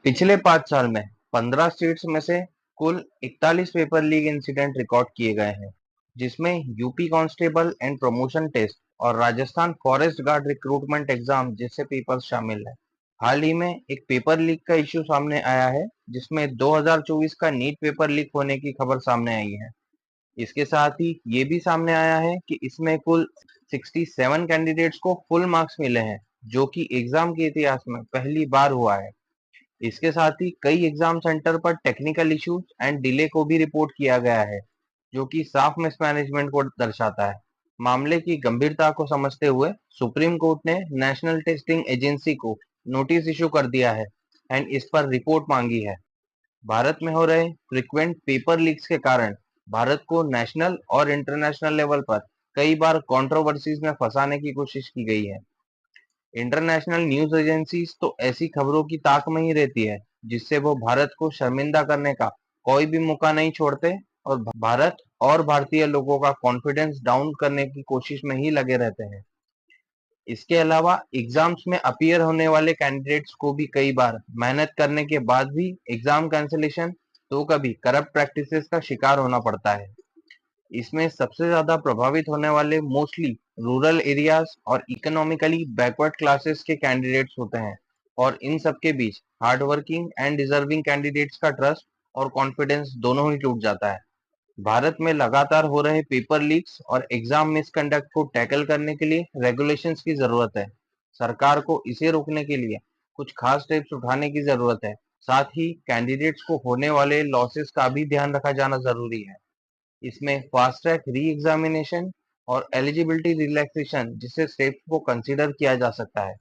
पिछले 5 साल में 15 स्टेट्स में से कुल 41 पेपर लीक इंसिडेंट रिकॉर्ड किए गए हैं, जिसमें UP constable and promotion test और Rajasthan forest guard recruitment exam जैसे पेपर्स शामिल हैं। हाल ही में एक पेपर लीक का इश्यू सामने आया है, जिसमें 2024 का नीट पेपर लीक होने की खबर सामने आई है। इसके साथ ही ये भी सामने आया है कि इसमें कुल 67 कैंडिडेट्स को फुल मार्क्स मिले हैं, जो कि एग्जाम के इतिहास में पहली बार हुआ है। इसके साथ ही कई एग्जाम सेंटर पर टेक्निकल इश्यूज एंड डिले को भी रिपोर्ट किया गया है, जो कि साफ मिसमैनेजमेंट को दर्शाता है। मामले की गंभीरता को समझते हुए सुप्रीम कोर्ट ने नेशनल टेस्टिंग एजेंसी को नोटिस इशू कर दिया है एंड इस पर रिपोर्ट मांगी है। भारत में हो रहे फ्रीक्वेंट पेपर लीक्स के कारण भारत को नेशनल और इंटरनेशनल लेवल पर कई बार कंट्रोवर्सीज में फंसाने की कोशिश की गई है। इंटरनेशनल न्यूज एजेंसीज तो ऐसी खबरों की ताक में ही रहती है, जिससे वो भारत को शर्मिंदा करने का कोई भी मौका नहीं छोड़ते और भारत और भारतीय लोगों का कॉन्फिडेंस डाउन करने की कोशिश में ही लगे रहते हैं। इसके अलावा एग्जाम्स में अपीयर होने वाले कैंडिडेट्स को भी कई बार मेहनत करने के बाद भी एग्जाम कैंसिलेशन तो कभी करप्ट प्रैक्टिसेस का शिकार होना पड़ता है। इसमें सबसे ज्यादा प्रभावित होने वाले मोस्टली रूरल एरियाज और इकोनॉमिकली बैकवर्ड क्लासेस के कैंडिडेट्स होते हैं, और इन सब के बीच hard working and deserving candidates का ट्रस्ट और कॉन्फिडेंस दोनों ही टूट जाता है। भारत में लगातार हो रहे पेपर लीक्स और एग्जाम मिसकंडक्ट को टैकल करने के लिए रेगुलेशंस की जरूरत है। सरकार को इसे रोकने के लिए कुछ खास स्टेप्स उठाने की जरूरत है। साथ ही कैंडिडेट्स को होने वाले लॉसेस का भी ध्यान रखा जाना जरूरी है। इसमें फास्ट ट्रैक री एग्जामिनेशन और एलिजिबिलिटी रिलैक्सेशन जिससे स्टेप्स को कंसीडर किया जा सकता है।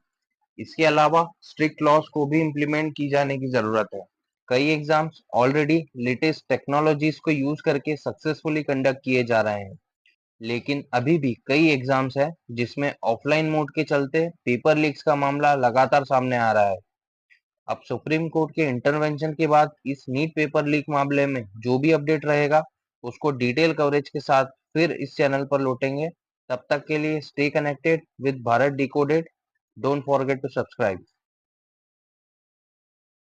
इसके अलावा स्ट्रिक्ट लॉस को भी इम्प्लीमेंट की जाने की जरूरत है। कई एग्जाम्स ऑलरेडी लेटेस्ट टेक्नोलॉजीज को यूज करके सक्सेसफुली कंडक्ट किए जा रहे हैं, लेकिन अभी भी कई एग्जाम्स हैं जिसमें ऑफलाइन मोड के चलते पेपर लीक्स का मामला लगातार सामने आ रहा है। अब सुप्रीम कोर्ट के इंटरवेंशन के बाद इस नीट पेपर लीक मामले में जो भी अपडेट रहेगा, उसको डिटेल कवरेज के साथ फिर इस चैनल पर लौटेंगे। तब तक के लिए stay connected with Bharat decoded. Don't forget to subscribe.